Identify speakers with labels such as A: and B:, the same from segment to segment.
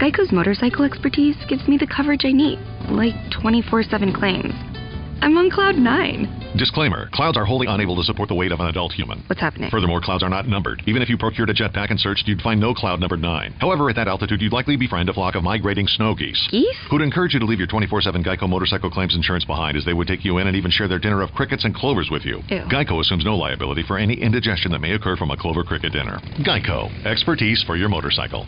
A: Geico's motorcycle expertise gives me the coverage I need, like 24/7 claims. I'm on cloud 9.
B: Disclaimer, clouds are wholly unable to support the weight of an adult human.
A: What's happening?
B: Furthermore, clouds are not numbered. Even if you procured a jetpack and searched, you'd find no cloud numbered 9. However, at that altitude, you'd likely befriend a flock of migrating snow geese.
A: Geese?
B: Who'd encourage you to leave your 24/7 Geico motorcycle claims insurance behind, as they would take you in and even share their dinner of crickets and clovers with you.
A: Ew.
B: Geico assumes no liability for any indigestion that may occur from a clover cricket dinner. Geico, expertise for your motorcycle.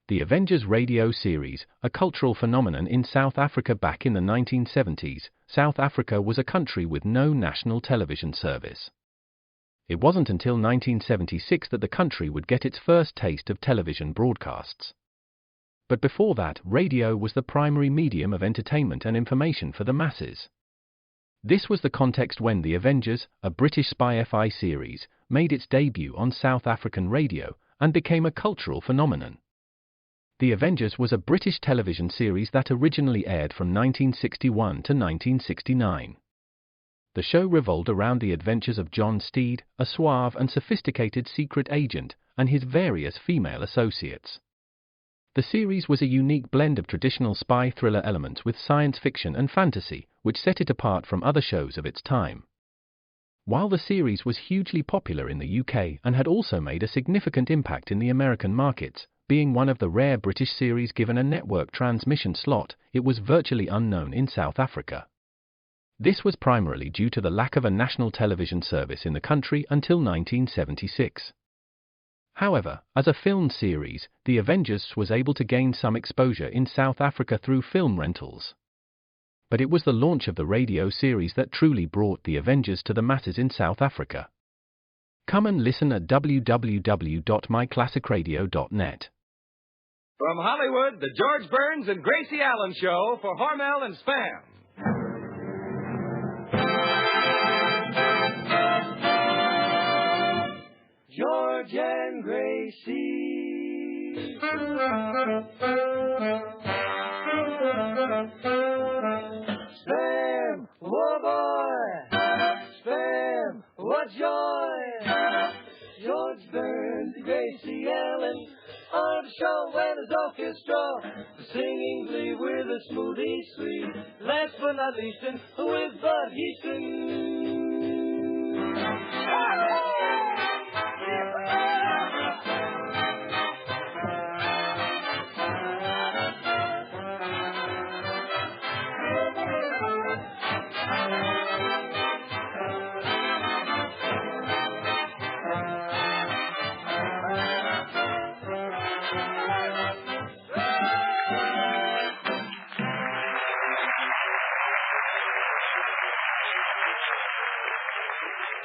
C: The Avengers radio series, a cultural phenomenon in South Africa back in the 1970s. South Africa was a country with no national television service. It wasn't until 1976 that the country would get its first taste of television broadcasts. But before that, radio was the primary medium of entertainment and information for the masses. This was the context when The Avengers, a British spy FI series, made its debut on South African radio and became a cultural phenomenon. The Avengers was a British television series that originally aired from 1961 to 1969. The show revolved around the adventures of John Steed, a suave and sophisticated secret agent, and his various female associates. The series was a unique blend of traditional spy thriller elements with science fiction and fantasy, which set it apart from other shows of its time. While the series was hugely popular in the UK and had also made a significant impact in the American markets, being one of the rare British series given a network transmission slot, it was virtually unknown in South Africa. This was primarily due to the lack of a national television service in the country until 1976. However, as a film series, The Avengers was able to gain some exposure in South Africa through film rentals. But it was the launch of the radio series that truly brought The Avengers to the masses in South Africa. Come and listen at www.myclassicradio.net.
D: From Hollywood, the George Burns and Gracie Allen Show for Hormel and Spam. George and Gracie. Spam, whoa boy. Spam, what joy. George Burns and Gracie Allen on the show where there's orchestra, singing glee with a smoothie sweet. Last but not least, with Bud Easton.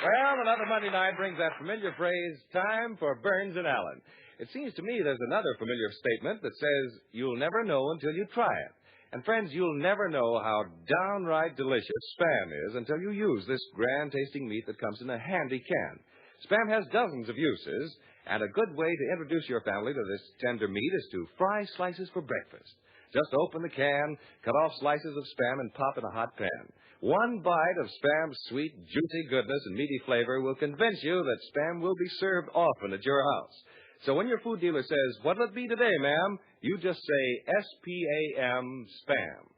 D: Well, another Monday night brings that familiar phrase, time for Burns and Allen. It seems to me there's another familiar statement that says, you'll never know until you try it. And friends, you'll never know how downright delicious Spam is until you use this grand-tasting meat that comes in a handy can. Spam has dozens of uses, and a good way to introduce your family to this tender meat is to fry slices for breakfast. Just open the can, cut off slices of Spam, and pop in a hot pan. One bite of Spam's sweet, juicy goodness and meaty flavor will convince you that Spam will be served often at your house. So when your food dealer says, "What'll it be today, ma'am?" you just say S-P-A-M, Spam.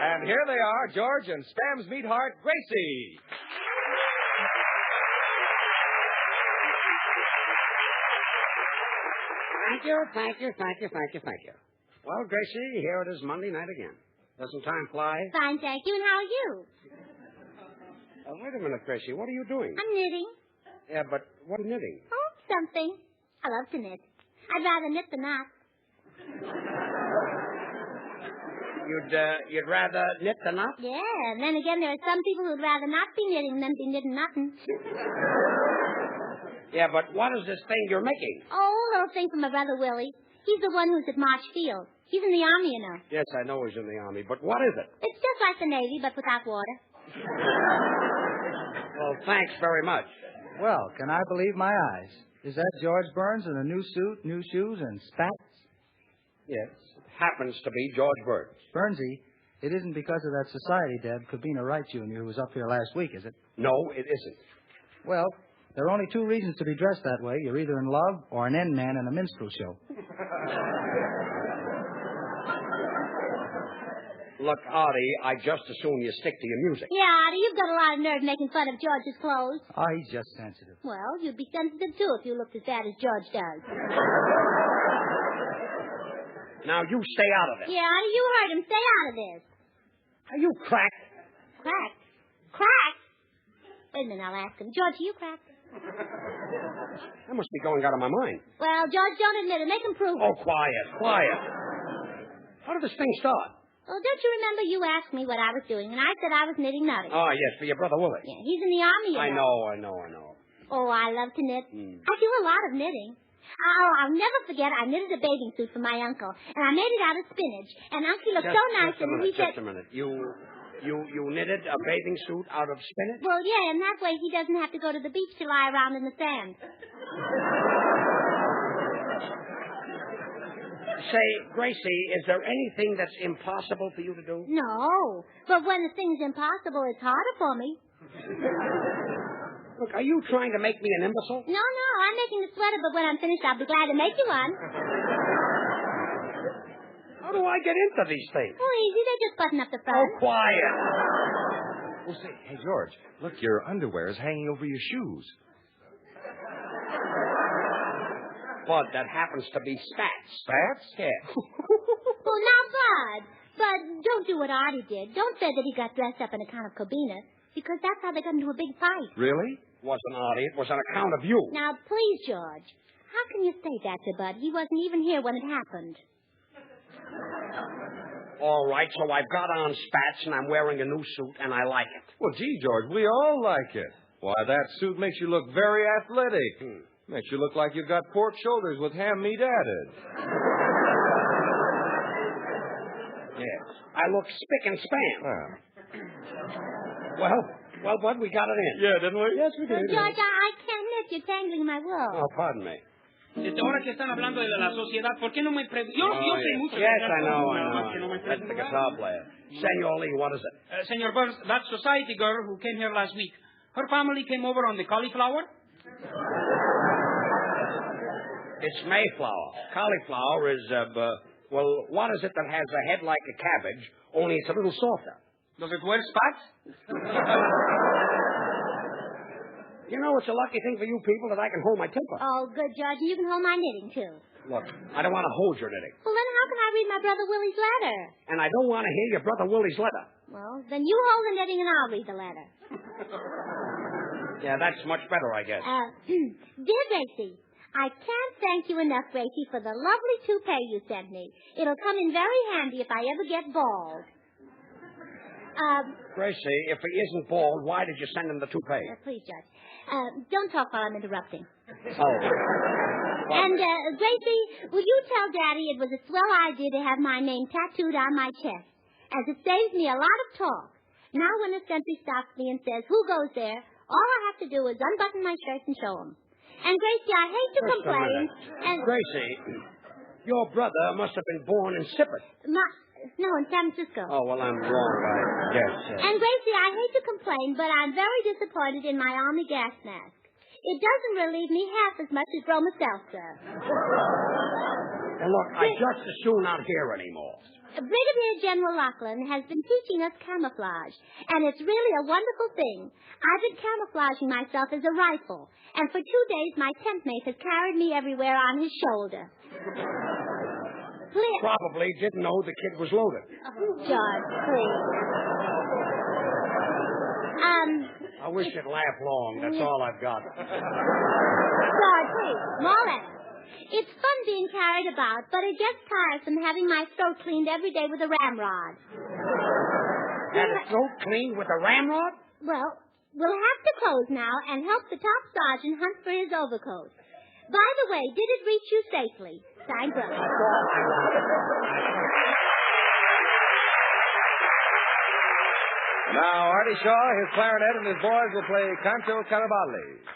D: And here they are, George and Spam's meatheart, Gracie.
E: Thank you. Well, Gracie, here it is Monday night again. Doesn't time fly?
F: Fine, thank you. And how are you?
E: Wait a minute, Gracie. What are you doing?
F: I'm knitting.
E: Yeah, but what knitting?
F: Oh, something. I love to knit. I'd rather knit than not.
E: You'd rather knit than not?
F: Yeah, and then again, there are some people who'd rather not be knitting than be knitting nothing.
E: Yeah, but what is this thing you're making?
F: Oh, a little thing from my brother Willie. He's the one who's at March Field. He's in the Army, you know.
E: Yes, I know he's in the Army, but what is it?
F: It's just like the Navy, but without water.
E: Well, thanks very much.
G: Well, can I believe my eyes? Is that George Burns in a new suit, new shoes, and spats?
E: Yes. happens to be George Burns.
G: Burnsy, it isn't because of that society Deb Cabina Wright Jr. who was up here last week, is it?
E: No, it isn't.
G: Well, there are only two reasons to be dressed that way. You're either in love or an end man in a minstrel show.
E: Look, Artie, I just assume you stick to your music.
F: Yeah, Artie, you've got a lot of nerve making fun of George's clothes.
G: Oh, he's just sensitive.
F: Well, you'd be sensitive, too, if you looked as bad as George does.
E: Now, you stay out of it.
F: Yeah, Artie, you heard him. Stay out of this.
E: Are you cracked?
F: Cracked? Cracked? Wait a minute, I'll ask him. George, are you cracked?
E: I must be going out of my mind.
F: Well, George, don't admit it. Make him prove it.
E: Oh, quiet. How did this thing start?
F: Well, don't you remember you asked me what I was doing, and I said I was knitting nutty.
E: Oh, yes, for your brother Willie.
F: Yeah, he's in the army, you know.
E: I know.
F: Oh, I love to knit. I do a lot of knitting. Oh, I'll never forget, I knitted a bathing suit for my uncle, and I made it out of spinach, and Uncle looked so nice, and he said...
E: Just a minute. You knitted a bathing suit out of spinach?
F: Well, yeah, and that way he doesn't have to go to the beach to lie around in the sand.
E: Say, Gracie, is there anything that's impossible for you to do?
F: No, but when the thing's impossible, it's harder for me.
E: Look, are you trying to make me an imbecile?
F: No, I'm making the sweater, but when I'm finished, I'll be glad to make you one.
E: How do I get into these things?
F: Oh, easy, they just button up the front.
E: Oh, quiet.
D: Well, say, hey, George, look, your underwear is hanging over your shoes.
E: Bud, that happens to be spats.
D: Spats?
E: Yeah.
F: Well, now, Bud. But don't do what Artie did. Don't say that he got dressed up in account of Cabina, because that's how they got into a big fight.
D: Really?
E: It wasn't Artie. It was on account of you.
F: Now, please, George. How can you say that to Bud? He wasn't even here when it happened.
E: All right, so I've got on spats, and I'm wearing a new suit, and I like it.
D: Well, gee, George, we all like it. Why, that suit makes you look very athletic. Makes you look like you've got pork shoulders with ham meat added.
E: Yes. I look spick and span. Well, Bud, we got it in.
D: Yeah, didn't we?
E: Yes, we did.
F: George, I can't knit. You're tangling my wool.
E: Oh, pardon me.
H: Ahora que están hablando de la sociedad, ¿por qué no me preguntan? Yo sé mucho.
E: Yes, I know. That's the guitar player. Senor Lee, what is it?
H: Senor Burns, that society girl who came here last week, her family came over on the cauliflower?
E: It's Mayflower. Cauliflower is, what is it that has a head like a cabbage, only it's a little softer?
H: Does it wear spats?
E: You know, it's a lucky thing for you people that I can hold my temper.
F: Oh, good, George. You can hold my knitting, too.
E: Look, I don't want to hold your knitting.
F: Well, then how can I read my brother Willie's letter?
E: And I don't want to hear your brother Willie's letter.
F: Well, then you hold the knitting and I'll read the letter.
E: Yeah, that's much better, I guess.
F: Dear Gracie, I can't thank you enough, Gracie, for the lovely toupee you sent me. It'll come in very handy if I ever get bald.
E: Gracie, if he isn't bald, why did you send him the toupee?
F: Please, Judge. Don't talk while I'm interrupting.
E: Oh.
F: And, Gracie, will you tell Daddy it was a swell idea to have my name tattooed on my chest, as it saves me a lot of talk. Now when a sentry stops me and says, who goes there, all I have to do is unbutton my shirt and show him. And, Gracie, I hate to complain. And
E: Gracie, your brother must have been born in Sippet.
F: No, in San Francisco.
E: Oh, well, I'm wrong, I guess.
F: And, Gracie, I hate to complain, but I'm very disappointed in my Army gas mask. It doesn't relieve me half as much as Roma Seltzer.
E: And look, I just as soon not hear anymore.
F: Brigadier General Lachlan has been teaching us camouflage, and it's really a wonderful thing. I've been camouflaging myself as a rifle, and for 2 days my tent mate has carried me everywhere on his shoulder.
E: Probably didn't know the kid was loaded.
F: Oh, George, please.
E: I wish you'd laugh long. That's all I've got.
F: George, please. More letters. It's fun being carried about, but it gets tiresome having my throat cleaned every day with a ramrod.
E: Had a throat cleaned with a ramrod?
F: Well, we'll have to close now and help the top sergeant hunt for his overcoat. By the way, did it reach you safely? Signed, Brother.
D: Now, Artie Shaw, his clarinet, and his boys will play Canto Caraballi.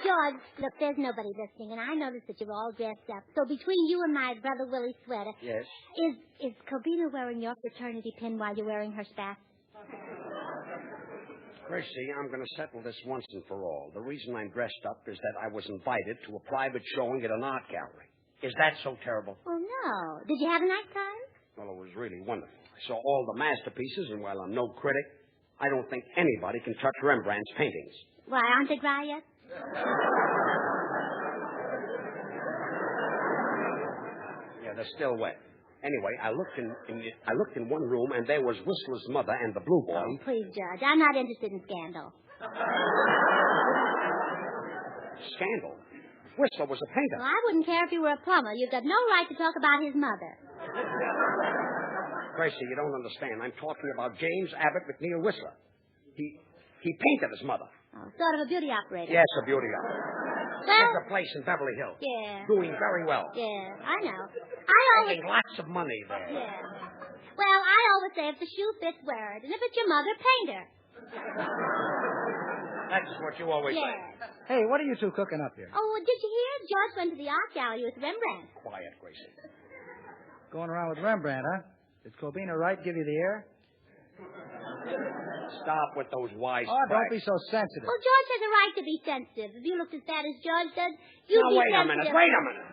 F: George, look, there's nobody listening, and I noticed that you're all dressed up. So between you and my brother Willie's sweater...
E: Yes?
F: Is Cobina wearing your fraternity pin while you're wearing her spats?
E: Gracie, I'm going to settle this once and for all. The reason I'm dressed up is that I was invited to a private showing at an art gallery. Is that so terrible?
F: Oh, no. Did you have a nice time?
E: Well, it was really wonderful. I saw all the masterpieces, and while I'm no critic, I don't think anybody can touch Rembrandt's paintings.
F: Why, aren't they dry yet?
E: Yeah, they're still wet. Anyway, I looked in one room, and there was Whistler's mother and the Blue Boy.
F: Oh, please, Judge. I'm not interested in scandal.
E: Scandal? Whistler was a painter.
F: Well, I wouldn't care if you were a plumber. You've got no right to talk about his mother.
E: Gracie, you don't understand. I'm talking about James Abbott McNeil Whistler. He painted his mother.
F: Oh, sort of a beauty operator.
E: Yes, a beauty operator.
F: Well,
E: there's a place in Beverly Hills.
F: Yeah.
E: Doing very well.
F: Yeah, I know.
E: Making lots of money there.
F: Yeah. Well, I always say if the shoe fits, wear it. And if it's your mother, paint her.
E: That's what you always say.
G: Hey, what are you two cooking up here?
F: Oh, did you hear? George went to the art gallery with Rembrandt.
E: Quiet, Gracie.
G: Going around with Rembrandt, huh? Did Cobina Wright give you the air?
E: Stop with those wise
G: Oh, don't be so sensitive.
F: Well, George has a right to be sensitive. If you looked as bad as George does, you'd
E: now,
F: be
E: wait
F: sensitive.
E: Wait a minute.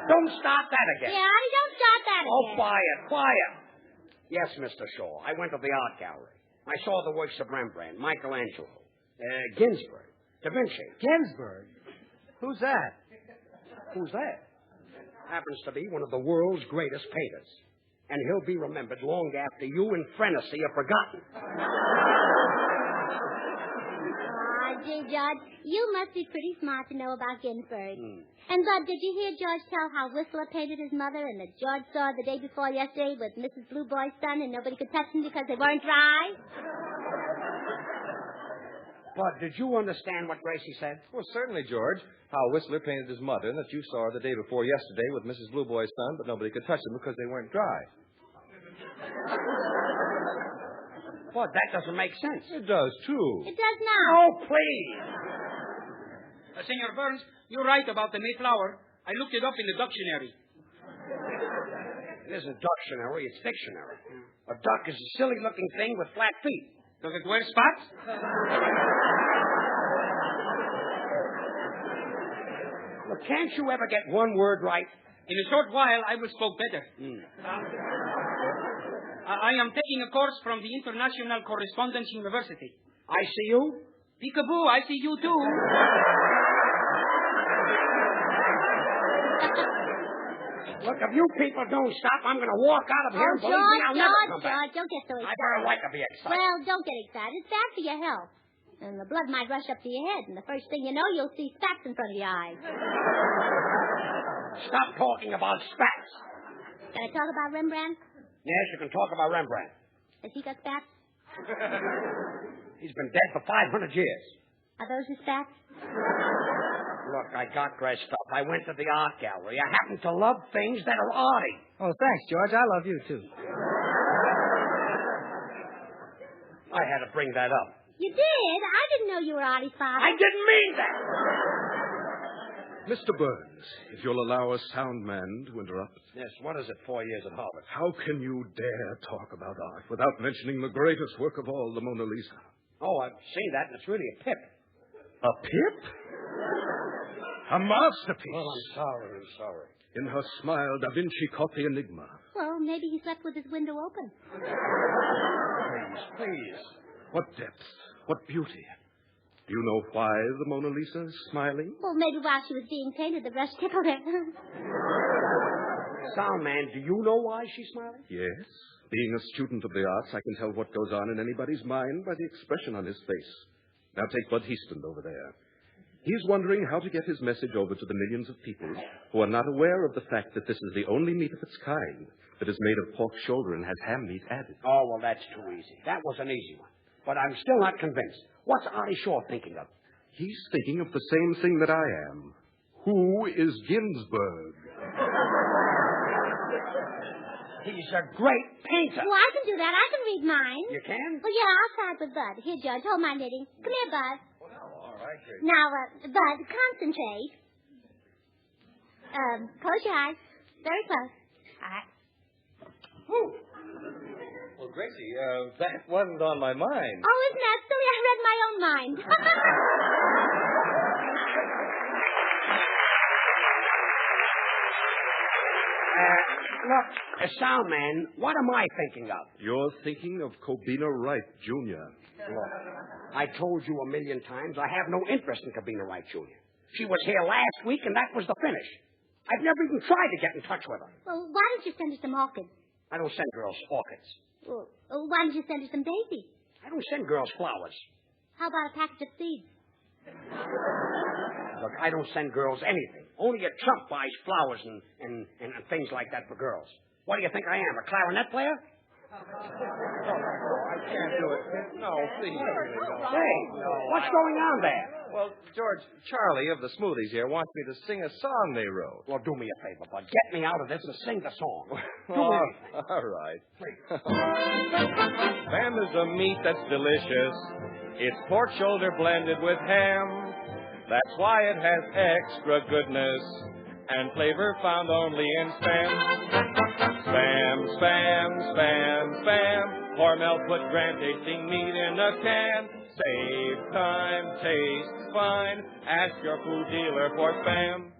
E: Don't start that again.
F: Yeah, honey, don't start that again.
E: Oh, quiet. Yes, Mr. Shaw. I went to the art gallery. I saw the works of Rembrandt, Michelangelo, Ginsberg, Da Vinci.
G: Ginsberg? Who's that?
E: Who's that? Happens to be one of the world's greatest painters. And he'll be remembered long after you and Frenesy are forgotten.
F: Gee, George, you must be pretty smart to know about Ginsberg. And, Bud, did you hear George tell how Whistler painted his mother and that George saw her the day before yesterday with Mrs. Blue Boy's son and nobody could touch them because they weren't dry?
E: Bud, did you understand what Gracie said?
D: Well, certainly, George. How Whistler painted his mother and that you saw her the day before yesterday with Mrs. Blue Boy's son, but nobody could touch them because they weren't dry.
E: Bud, that doesn't make sense.
D: It does, too.
F: It does now.
E: Oh, please.
H: Senor Burns, you're right about the Mayflower. I looked it up in the dictionary.
E: It isn't dictionary, it's dictionary. A duck is a silly-looking thing with flat feet.
H: Does it wear spots?
E: Well, can't you ever get one word right?
H: In a short while, I will spoke better. I am taking a course from the International Correspondence University.
E: I see you.
H: Peekaboo, I see you too.
E: Look, if you people don't stop, I'm going to walk out of here.
F: Oh,
E: Believe me, I'll never come back.
F: George, don't get so
E: I
F: excited.
E: better like to be excited.
F: Well, don't get excited. It's bad for your health. And the blood might rush up to your head, and the first thing you know, you'll see spats in front of your eyes.
E: Stop talking about spats.
F: Can I talk about Rembrandt?
E: Yes, you can talk about Rembrandt.
F: Has he got spats?
E: He's been dead for 500 years.
F: Are those his spats?
E: Look, I got dressed up. I went to the art gallery. I happen to love things that are arty.
G: Oh, thanks, George. I love you, too.
E: I had to bring that up.
F: You did? I didn't know you were Artie's father.
E: I didn't mean that.
I: Mr. Burns, if you'll allow a sound man to interrupt.
E: Yes, what is it, 4 years at Harvard?
I: How can you dare talk about art without mentioning the greatest work of all, the Mona Lisa?
E: Oh, I've seen that, and it's really a pip.
I: A pip? A masterpiece.
E: Well, I'm sorry.
I: In her smile, Da Vinci caught the enigma.
F: Well, maybe he slept with his window open.
E: Please.
I: What depth, what beauty. Do you know why the Mona Lisa is smiling?
F: Well, maybe while she was being painted, the brush tickled her.
E: Sound man, do you know why she's smiling?
I: Yes. Being a student of the arts, I can tell what goes on in anybody's mind by the expression on his face. Now take Bud Heaston over there. He's wondering how to get his message over to the millions of people who are not aware of the fact that this is the only meat of its kind that is made of pork shoulder and has ham meat added.
E: Oh, well, that's too easy. That was an easy one. But I'm still not convinced. What's Artie Shaw thinking of?
I: He's thinking of the same thing that I am. Who is Ginsberg?
E: He's a great painter.
F: Well, I can do that. I can read mine.
E: You can?
F: Well, yeah, I'll try it with Bud. Here, George, hold my knitting. Come here, Bud.
D: right, Gracie.
F: Now, Bud, concentrate. Close your eyes. Very close. All right.
D: Whew. Well, Gracie, that wasn't on my mind.
F: Oh, isn't that silly? I read my own mind.
E: Look, sound man, what am I thinking of?
I: You're thinking of Kobina Wright, Jr.
E: Look, I told you a million times I have no interest in Kobina Wright, Jr. She was here last week, and that was the finish. I've never even tried to get in touch with her.
F: Well, why don't you send her some orchids?
E: I don't send girls orchids.
F: Well, why don't you send her some daisies?
E: I don't send girls flowers.
F: How about a package of seeds?
E: Look, I don't send girls anything. Only a chump buys flowers and things like that for girls. What do you think I am, a clarinet player?
D: I can't do it. No, please.
E: Hey, what's going on there?
D: Well, George, Charlie of the Smoothies here wants me to sing a song they wrote.
E: Well, do me a favor, bud. Get me out of this and sing the song.
D: All right. Spam is a meat that's delicious. It's pork shoulder blended with ham. That's why it has extra goodness and flavor found only in Spam. Spam, spam, spam, spam. Hormel put grand tasting meat in a can. Save time, taste fine. Ask your food dealer for Spam.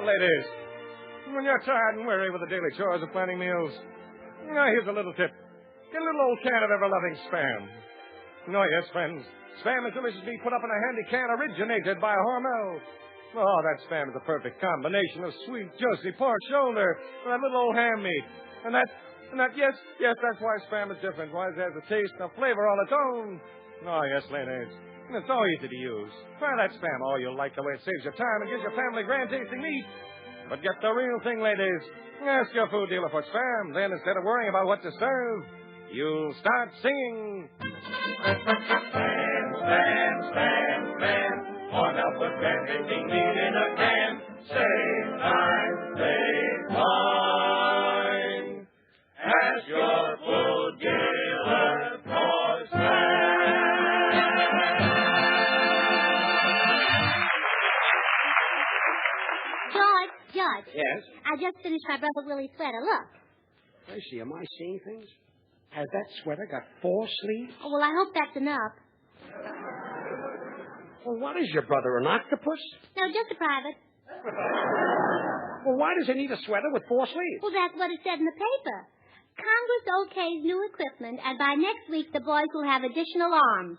D: Ladies, when you're tired and weary with the daily chores of planning meals, here's a little tip. Get a little old can of ever-loving Spam. Oh, yes, friends. Spam is delicious meat put up in a handy can originated by Hormel. Oh, that Spam is a perfect combination of sweet, juicy pork shoulder and that little old ham meat. And that, yes, that's why Spam is different. Why it has a taste and a flavor all its own. Oh, yes, ladies. And it's so easy to use. Try that Spam. Oh, you'll like the way it saves your time and gives your family grand-tasting meat. But get the real thing, ladies. Ask your food dealer for Spam. Then, instead of worrying about what to serve, you'll start singing. Spam, spam, spam, spam. Hormel put grand-tasting meat in a can. Save time, save time. Ask your food dealer for Spam.
F: George.
E: Yes?
F: I just finished my Brother Willie's sweater. Look.
E: Gracie, am I seeing things? Has that sweater got 4 sleeves?
F: Oh, well, I hope that's enough.
E: Well, what is your brother, an octopus?
F: No, just a private.
E: Well, why does he need a sweater with 4 sleeves?
F: Well, that's what it said in the paper. Congress okays new equipment, and by next week the boys will have additional arms.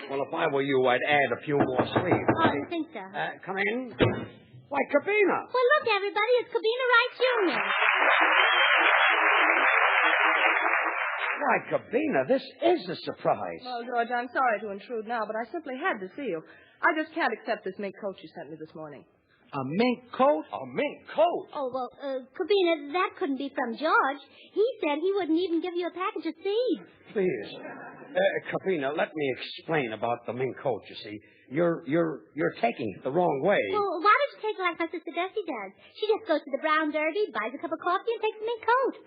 E: Well, if I were you, I'd add a few more sleeves.
F: Oh, you think so?
E: Come in. Why, Kobina.
F: Well, look, everybody, it's Kobina Wright, Jr.
E: Why, Kobina, this is a surprise.
J: Well, George, I'm sorry to intrude now, but I simply had to see you. I just can't accept this mink coat you sent me this morning.
G: A mink coat?
E: A mink coat?
F: Oh, well, Kobina, that couldn't be from George. He said he wouldn't even give you a package of seeds.
E: Please. Kobina, let me explain about the mink coat, you see. You're taking it the wrong way.
F: Well, why don't you take it like my sister Bessie does? She just goes to the Brown Derby, buys a cup of coffee, and takes the mink coat.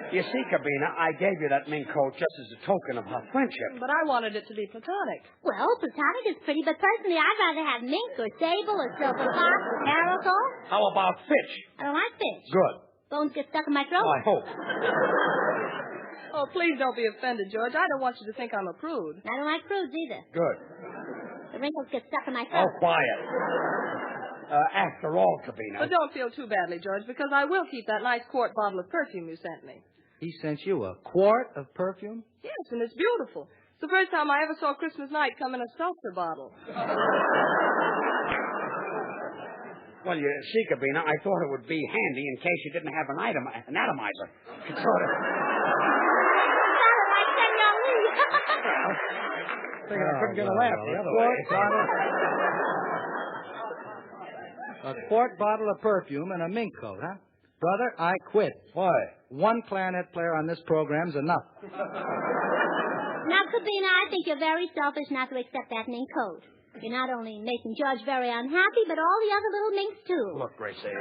E: You see, Kobina, I gave you that mink coat just as a token of our friendship.
J: But I wanted it to be platonic.
F: Well, platonic is pretty, but personally, I'd rather have mink or sable or silver fox or caracal.
E: How about fish?
F: I don't like fish.
E: Good.
F: Bones get stuck in my throat.
E: Oh, I hope.
J: Oh, please don't be offended, George. I don't want you to think I'm a prude.
F: I don't like prudes either.
E: Good.
F: The wrinkles get stuck in my throat.
E: Oh, quiet. After all, Kobina.
J: But don't feel too badly, George, because I will keep that nice quart bottle of perfume you sent me.
G: He sent you a quart of perfume?
J: Yes, and it's beautiful. It's the first time I ever saw Christmas night come in a seltzer bottle.
E: Well, you see, Kobina, I thought it would be handy in case you didn't have an atomizer. It's sort of... I couldn't get a laugh the other way.
G: A quart bottle of perfume and a mink coat, huh? Brother, I quit.
E: Why?
G: One clarinet player on this program's enough.
F: Now, Kobina, I think you're very selfish not to accept that mink coat. You're not only making George very unhappy, but all the other little minks, too.
E: Look, Gracie.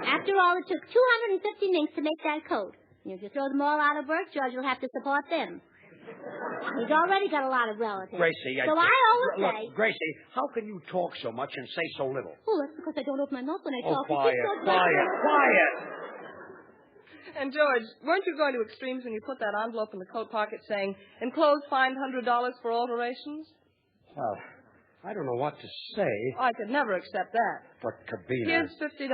F: After all, it took 250 minks to make that coat. And if you throw them all out of work, George will have to support them. He's already got a lot of relatives.
E: Gracie,
F: So I always
E: look,
F: say...
E: Gracie, how can you talk so much and say so little?
F: Oh, that's because I don't open my mouth when I
E: Oh,
F: talk.
E: quiet.
J: And, George, weren't you going to extremes when you put that envelope in the coat pocket saying, enclosed fined $100 for alterations?
E: Well, I don't know what to say.
J: Oh, I could never accept that.
E: But, Cabina...
J: Here's $50.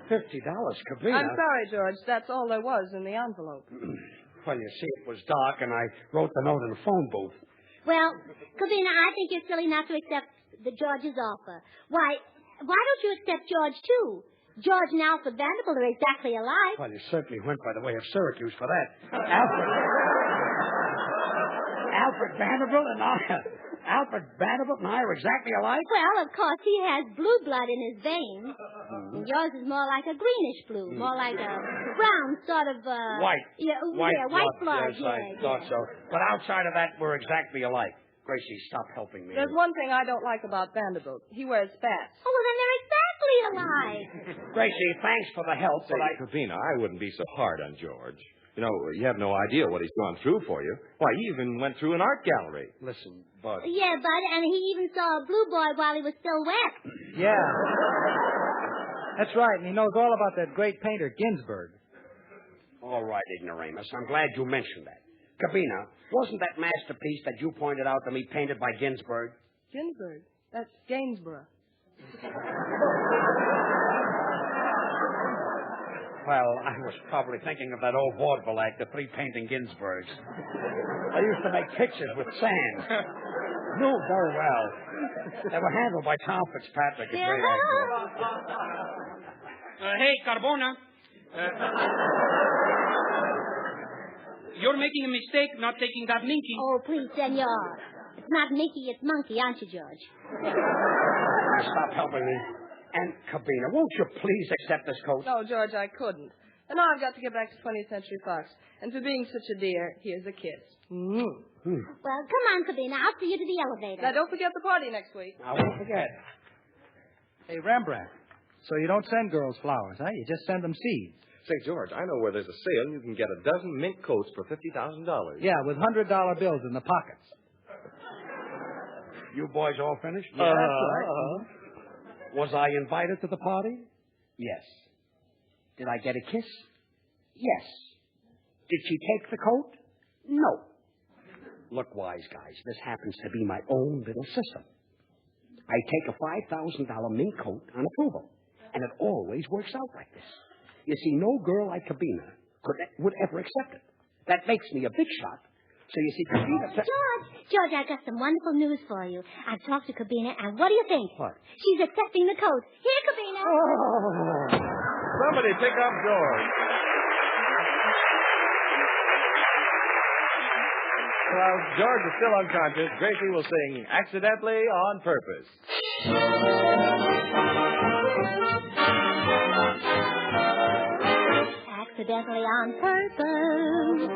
E: $50, Cabina?
J: I'm sorry, George. That's all there was in the envelope.
E: Well, you see, it was dark, and I wrote the note in the phone booth.
F: Well, Cabina, I think you're silly not to accept George's offer. Why don't you accept George, too? George and Alfred Vanderbilt are exactly alike.
E: Well, you certainly went by the way of Syracuse for that. Alfred Vanderbilt and I are exactly alike?
F: Well, of course, he has blue blood in his veins. And yours is more like a greenish blue, more like a brown sort of...
E: White.
F: White blood.
E: Yes, I thought so. But outside of that, we're exactly alike. Gracie, stop helping me.
J: There's one thing I don't like about Vanderbilt. He wears spats.
F: Oh, well, then they're exactly alike.
E: Gracie, thanks for the help,
D: Say,
E: but
D: Cabina, I wouldn't be so hard on George. You know, you have no idea what he's gone through for you. Why, he even went through an art gallery.
E: Listen, Bud.
F: Yeah, Bud, and he even saw a blue boy while he was still wet.
G: Yeah. That's right, and he knows all about that great painter, Ginsberg.
E: All right, ignoramus. I'm glad you mentioned that. Cabina, wasn't that masterpiece that you pointed out to me painted by Ginsberg?
J: Ginsberg? That's Gainsborough.
E: Well, I was probably thinking of that old vaudeville act, the three painting Ginsbergs. I used to make pictures with sand. No, very well. They were handled by Tom Fitzpatrick.
H: Hey, Carbona. You're making a mistake not taking that Minky.
F: Oh, please, senor. It's not Mickey, it's Monkey, aren't you, George?
E: Now stop helping me. And, Cabina, won't you please accept this coat?
J: No, George, I couldn't. And now I've got to get back to 20th Century Fox. And for being such a dear, here's a kiss.
F: Well, come on, Cabina. I'll see you to the elevator.
J: Now, don't forget the party next week.
E: I won't forget.
G: Hey, Rembrandt, so you don't send girls flowers, huh? You just send them seeds.
D: Say, George, I know where there's a sale. You can get a dozen mink coats for $50,000.
G: Yeah, with $100 bills in the pockets.
E: You boys all finished? Yeah, that's right. Was I invited to the party? Yes. Did I get a kiss? Yes. Did she take the coat? No. Look, wise guys, this happens to be my own little system. I take a $5,000 mink coat on approval, and it always works out like this. You see, no girl like Cabina would ever accept it. That makes me a big shot. So you see, Cabina...
F: George, I've got some wonderful news for you. I've talked to Cabina, and what do you think?
E: What?
F: She's accepting the coat. Here, Cabina.
E: Oh.
D: Somebody pick up George. While George is still unconscious, Gracie will sing Accidentally on Purpose.
F: Accidentally on purpose,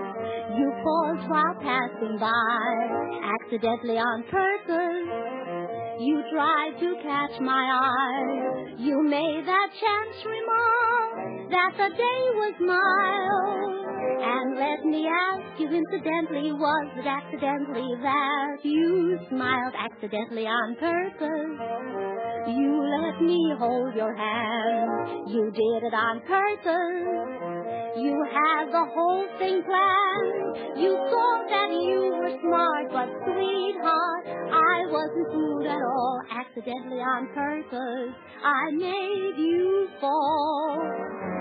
F: you paused while passing by. Accidentally on purpose, you tried to catch my eye. You made that chance remark that the day was mild. And let me ask you incidentally, was it accidentally that you smiled? Accidentally on purpose, you let me hold your hand. You did it on purpose. You had the whole thing planned. You thought that you were smart, but sweetheart, I wasn't fooled at all. Accidentally on purpose, I made you fall.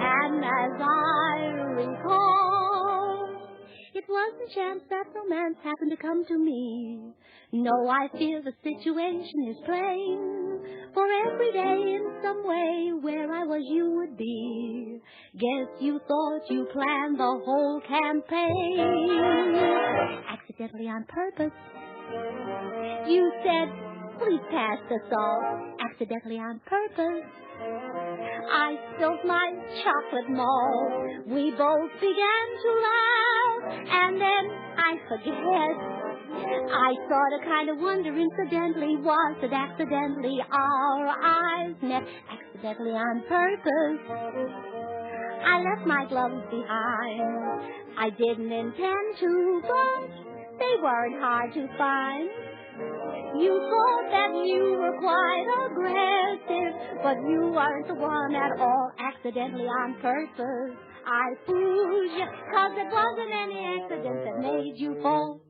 F: And as I recall, it wasn't chance that romance happened to come to me. No, I fear the situation is plain. For every day in some way where I was you would be. Guess you thought you planned the whole campaign. Accidentally on purpose. You said, please pass the salt. Accidentally on purpose. I spilled my chocolate malt. We both began to laugh. And then I forget. I sort of kind of wonder incidentally, was it accidentally our eyes met? Accidentally on purpose. I left my gloves behind. I didn't intend to, but they weren't hard to find. You thought that you were quite aggressive, but you weren't the one at all, accidentally on purpose. I fooled you, 'cause it wasn't any accident that made you fall.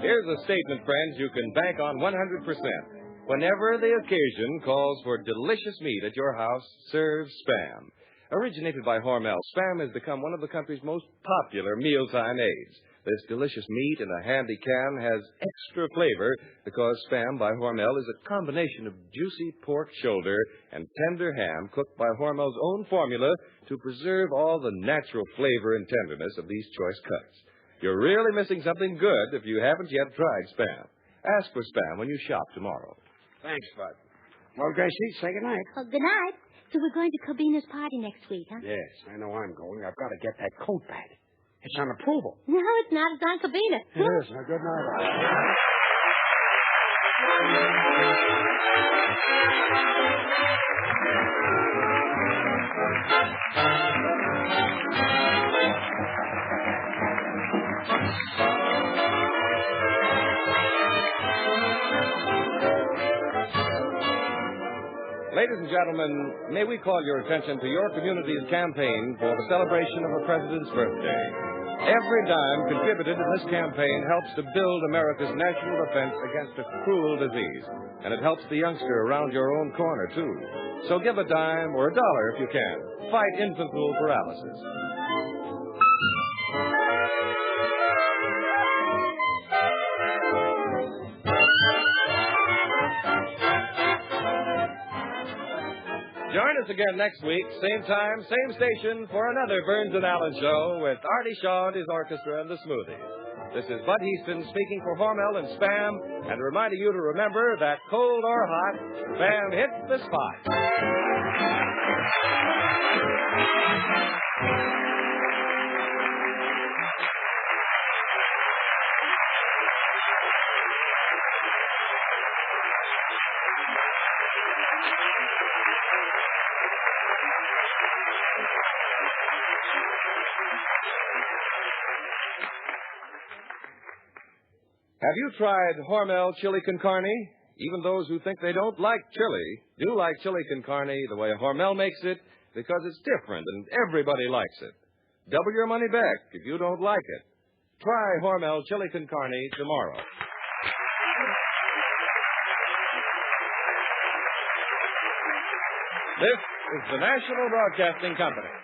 D: Here's a statement, friends, you can bank on 100%. Whenever the occasion calls for delicious meat at your house, serve Spam. Originated by Hormel, Spam has become one of the country's most popular mealtime aids. This delicious meat in a handy can has extra flavor because Spam by Hormel is a combination of juicy pork shoulder and tender ham cooked by Hormel's own formula to preserve all the natural flavor and tenderness of these choice cuts. You're really missing something good if you haven't yet tried Spam. Ask for Spam when you shop tomorrow.
E: Thanks, Bud. Well, Gracie, say goodnight.
F: Oh, good night. So we're going to Cabina's party next week, huh?
E: Yes, I know I'm going. I've got to get that coat back. It's on approval.
F: No, it's not. It's on Cabina.
E: It is. Now, good night.
D: Ladies and gentlemen, may we call your attention to your community's campaign for the celebration of a president's birthday. Every dime contributed in this campaign helps to build America's national defense against a cruel disease. And it helps the youngster around your own corner, too. So give a dime or $1 if you can. Fight infantile paralysis. Join us again next week, same time, same station, for another Burns and Allen show with Artie Shaw and his orchestra and the Smoothies. This is Bud Heaston speaking for Hormel and Spam, and reminding you to remember that cold or hot, Spam hits the spot. Have you tried Hormel chili con carne? Even those who think they don't like chili do like chili con carne the way Hormel makes it because it's different and everybody likes it. Double your money back if you don't like it. Try Hormel chili con carne tomorrow. This is the National Broadcasting Company.